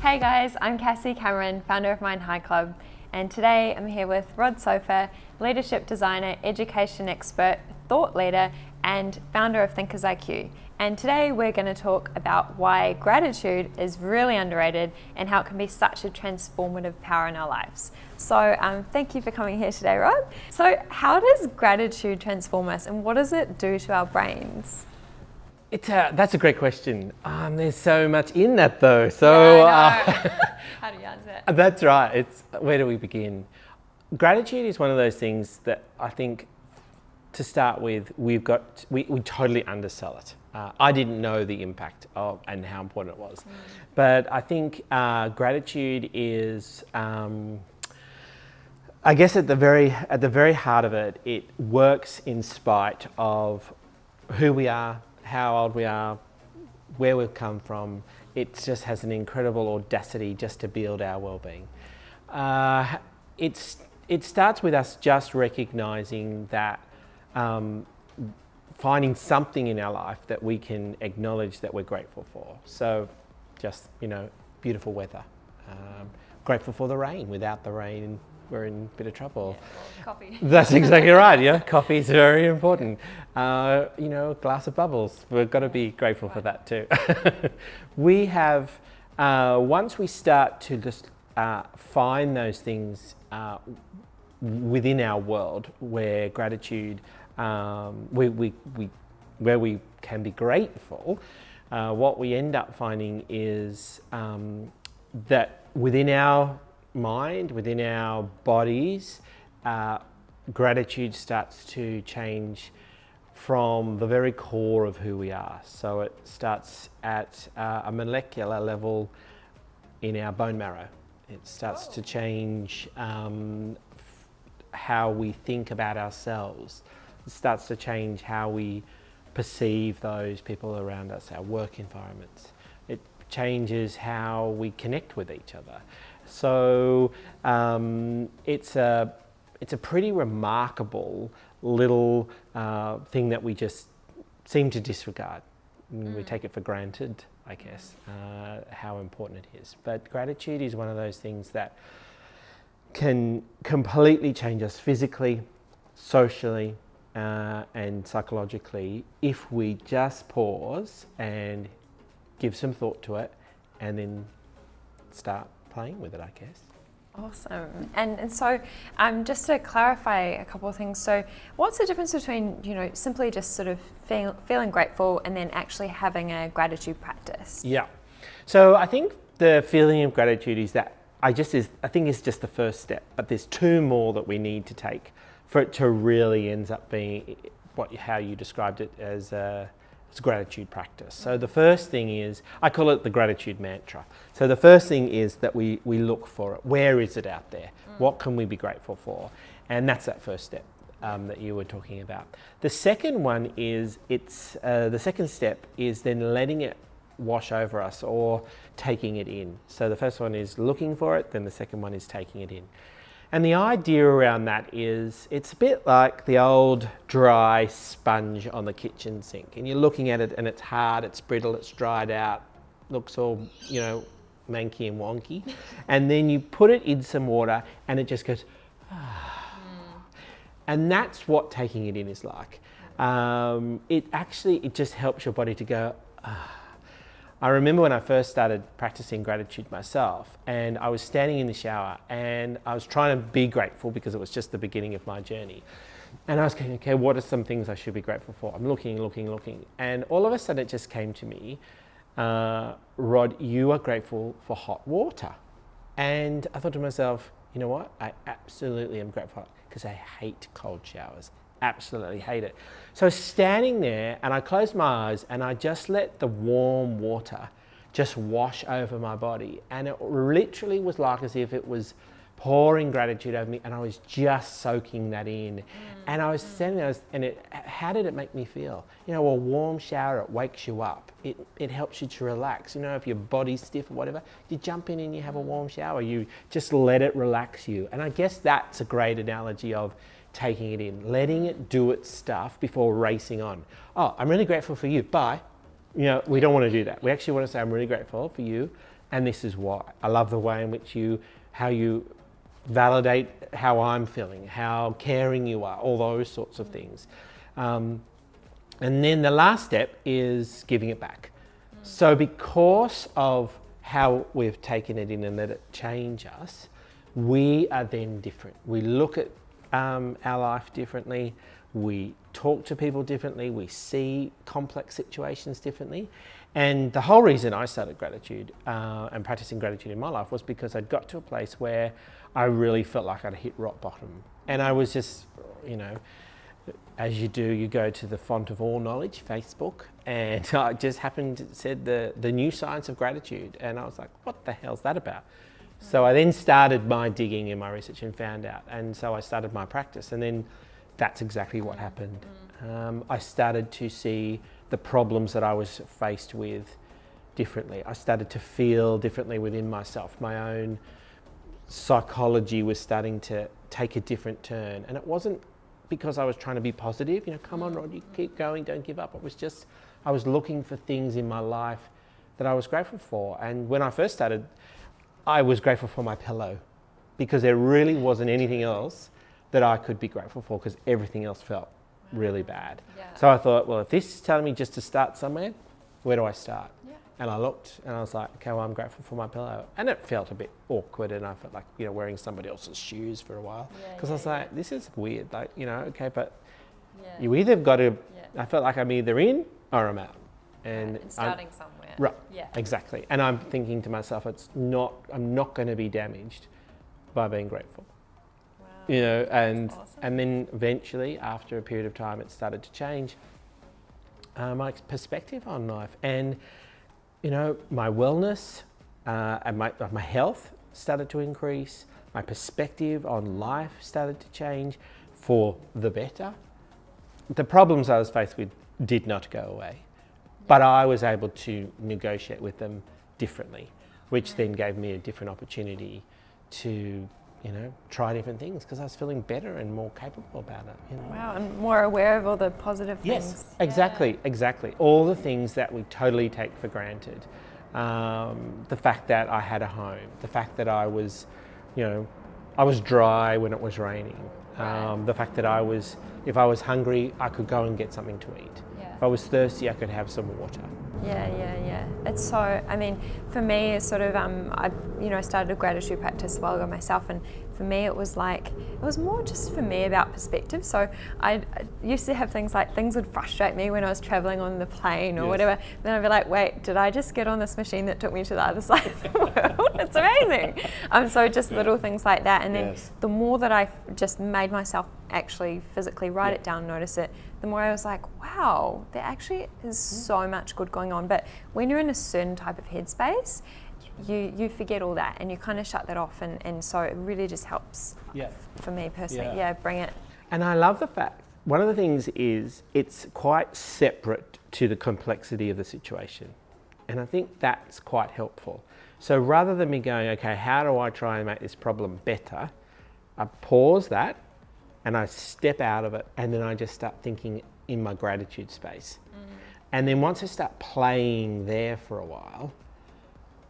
Hey guys, I'm Cassie Cameron, founder of Mind High Club, and today I'm here with Rod Soper, leadership designer, education expert, thought leader, and founder of Thinkers IQ. And today we're going to talk about why gratitude is really underrated and how it can be such a transformative power in our lives. So thank you for coming here today, Rod. So how does gratitude transform us and what does it do to our brains? That's a great question. There's so much in that though. So How do you answer it? That's right. Where do we begin? Gratitude is one of those things that I think, to start with, we totally undersell it. I didn't know the impact of and how important it was, but I think gratitude is, I guess at the very heart of it, it works in spite of who we are, how old we are, where we've come from. It just has an incredible audacity just to build our well-being. It starts with us just recognizing that, finding something in our life that we can acknowledge that we're grateful for. So just, beautiful weather. Grateful for the rain. Without the rain, we're in a bit of trouble. Yeah, coffee. That's exactly right. Yeah, coffee is very important. A glass of bubbles. We've got to be grateful for that too. We have, once we start to just find those things within our world where gratitude, where we can be grateful, what we end up finding is that within our mind, within our bodies, gratitude starts to change from the very core of who we are. So it starts at a molecular level in our bone marrow. It starts to change how we think about ourselves. It starts to change how we perceive those people around us, our work environments. It changes how we connect with each other. So it's a pretty remarkable little thing that we just seem to disregard. We take it for granted, I guess, how important it is. But gratitude is one of those things that can completely change us physically, socially, and psychologically if we just pause and give some thought to it and then start playing with it, I guess. Awesome. And so just to clarify a couple of things, so what's the difference between, simply just sort of feeling grateful and then actually having a gratitude practice? Yeah. So I think the feeling of gratitude is that I think it's just the first step, but there's two more that we need to take for it to really ends up being how you described it as gratitude practice. So the first thing is, I call it the gratitude mantra. So the first thing is that we look for it. Where is it out there? What can we be grateful for? And that's that first step that you were talking about. The second one is, the second step is then letting it wash over us or taking it in. So the first one is looking for it, then the second one is taking it in. And the idea around that is, it's a bit like the old dry sponge on the kitchen sink. And you're looking at it and it's hard, it's brittle, it's dried out, looks all, manky and wonky. And then you put it in some water and it just goes, ah. And that's what taking it in is like. It just helps your body to go, ah. I remember when I first started practicing gratitude myself, and I was standing in the shower and I was trying to be grateful because it was just the beginning of my journey. And I was going, okay, what are some things I should be grateful for? I'm looking. And all of a sudden it just came to me, Rod, you are grateful for hot water. And I thought to myself, you know what? I absolutely am grateful because I hate cold showers. Absolutely hate it. So standing there, and I closed my eyes and I just let the warm water just wash over my body, and it literally was like as if it was pouring gratitude over me, and I was just soaking that in. And I was standing there, how did it make me feel? A warm shower, it wakes you up. It helps you to relax. If your body's stiff or whatever, you jump in and you have a warm shower. You just let it relax you. And I guess that's a great analogy of taking it in, letting it do its stuff before racing on. Oh, I'm really grateful for you. Bye. We don't want to do that. We actually want to say, I'm really grateful for you. and this is why. I love the way in which how you validate how I'm feeling, how caring you are, all those sorts of things. And then the last step is giving it back. So because of how we've taken it in and let it change us, we are then different. We look at our life differently, we talk to people differently, we see complex situations differently. And the whole reason I started gratitude and practicing gratitude in my life was because I'd got to a place where I really felt like I'd hit rock bottom. And I was just, as you do, you go to the font of all knowledge, Facebook, and I just happened to said the new science of gratitude. And I was like, what the hell's that about? So I then started my digging in my research and found out. And so I started my practice, and then that's exactly what happened. I started to see the problems that I was faced with differently. I started to feel differently within myself. My own psychology was starting to take a different turn. And it wasn't because I was trying to be positive, come on, Rod, you keep going, don't give up. It was just, I was looking for things in my life that I was grateful for. And when I first started, I was grateful for my pillow, because there really wasn't anything else that I could be grateful for, because everything else felt really bad. Yeah. So I thought, well, if this is telling me just to start somewhere, where do I start? Yeah. And I looked and I was like, okay, well, I'm grateful for my pillow. And it felt a bit awkward, and I felt like, wearing somebody else's shoes for a while. Because I was like, this is weird. Okay, but you either got to, I felt like I'm either in or I'm out. And starting somewhere. Right, yeah. Exactly. And I'm thinking to myself, I'm not going to be damaged by being grateful. Wow. And awesome. and then eventually, after a period of time, it started to change my perspective on life. And my wellness and my health started to increase. My perspective on life started to change for the better. The problems I was faced with did not go away, but I was able to negotiate with them differently, which then gave me a different opportunity to, try different things, because I was feeling better and more capable about it. Wow, and more aware of all the positive things. Yes, exactly. All the things that we totally take for granted. The fact that I had a home, the fact that I was, I was dry when it was raining. The fact that if I was hungry, I could go and get something to eat. Yeah. If I was thirsty, I could have some water. Yeah. It's so, for me, it's sort of, I started a gratitude practice a while ago myself, and for me it was more just for me about perspective. So I used to have things like, things would frustrate me when I was traveling on the plane or whatever. Then I'd be like, wait, did I just get on this machine that took me to the other side of the world? It's amazing. So just little things like that. And then the more that I just made myself actually physically write it down, notice it, the more I was like, wow, there actually is so much good going on. But when you're in a certain type of headspace, you forget all that and you kind of shut that off, and so it really just helps for me personally. Bring it. And I love the fact, one of the things is it's quite separate to the complexity of the situation, and I think that's quite helpful. So rather than me going, okay, how do I try and make this problem better, I pause that and I step out of it, and then I just start thinking in my gratitude space. And then once I start playing there for a while,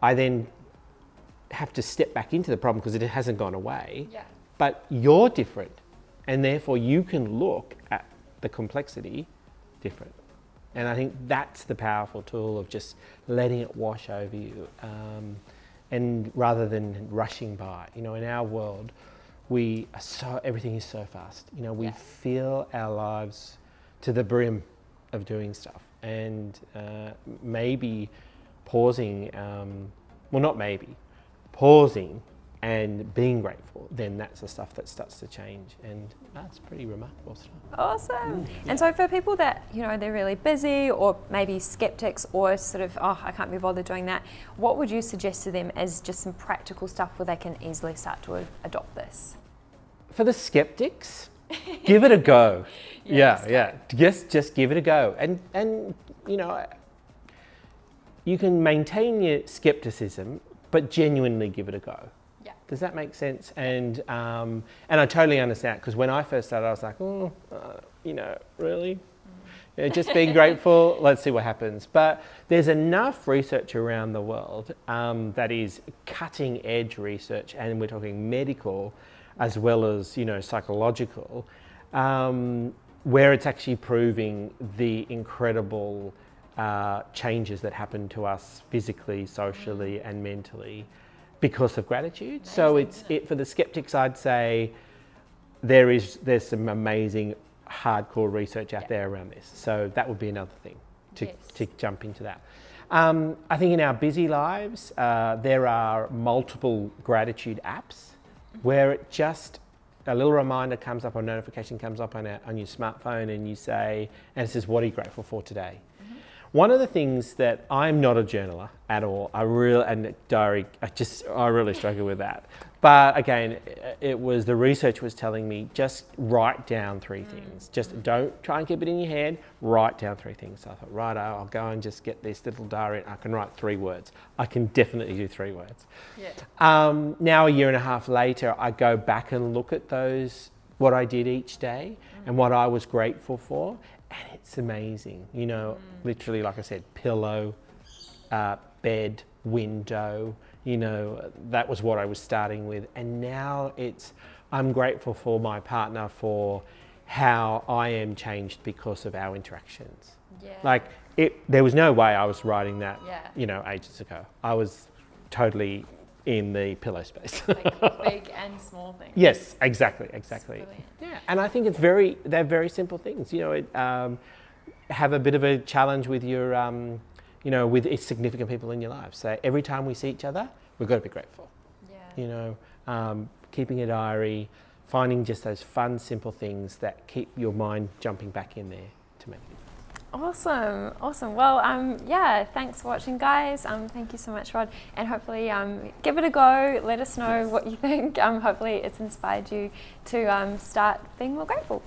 I then have to step back into the problem because it hasn't gone away. Yeah. But you're different, and therefore you can look at the complexity different. And I think that's the powerful tool of just letting it wash over you, and rather than rushing by. In our world, everything is so fast. We fill our lives to the brim of doing stuff, and maybe pausing, pausing and being grateful, then that's the stuff that starts to change, and that's pretty remarkable stuff. Awesome. And so for people that, they're really busy, or maybe skeptics, or sort of, I can't be bothered doing that, what would you suggest to them as just some practical stuff where they can easily start to adopt this? For the skeptics, give it a go. Just give it a go. And you can maintain your skepticism, but genuinely give it a go. Yeah. Does that make sense? And I totally understand, because when I first started, I was like, really? Just being grateful, let's see what happens. But there's enough research around the world that is cutting edge research, and we're talking medical as well as, you know, psychological, where it's actually proving the incredible changes that happen to us physically, socially, and mentally because of gratitude. So it's for the skeptics, I'd say there's some amazing hardcore research out there around this. So that would be another thing to jump into that. I think in our busy lives, there are multiple gratitude apps where it just a little reminder comes up or notification comes up on your smartphone, and you say, and it says, what are you grateful for today? One of the things that I'm not a journaler at all, I really struggle with that. But again, the research was telling me just write down 3 things. Just don't try and keep it in your head, write down 3 things. So I thought, right, I'll go and just get this little diary and I can write 3 words. I can definitely do 3 words. Yeah. Now a year and a half later, I go back and look at what I did each day and what I was grateful for. And it's amazing, you know, literally, like I said, pillow, bed, window, you know, that was what I was starting with. And now I'm grateful for my partner for how I am changed because of our interactions. Yeah. Like, there was no way I was writing that, you know, ages ago. I was totally in the pillow space. Like big and small things. Yes, exactly. Yeah, and I think they're very simple things. You know, have a bit of a challenge with your, you know, with significant people in your life. So every time we see each other, we've got to be grateful. Yeah. You know, keeping a diary, finding just those fun, simple things that keep your mind jumping back in there to make it. Awesome. Well, yeah, thanks for watching, guys. Thank you so much, Rod. And hopefully give it a go. Let us know what you think. Hopefully it's inspired you to start being more grateful.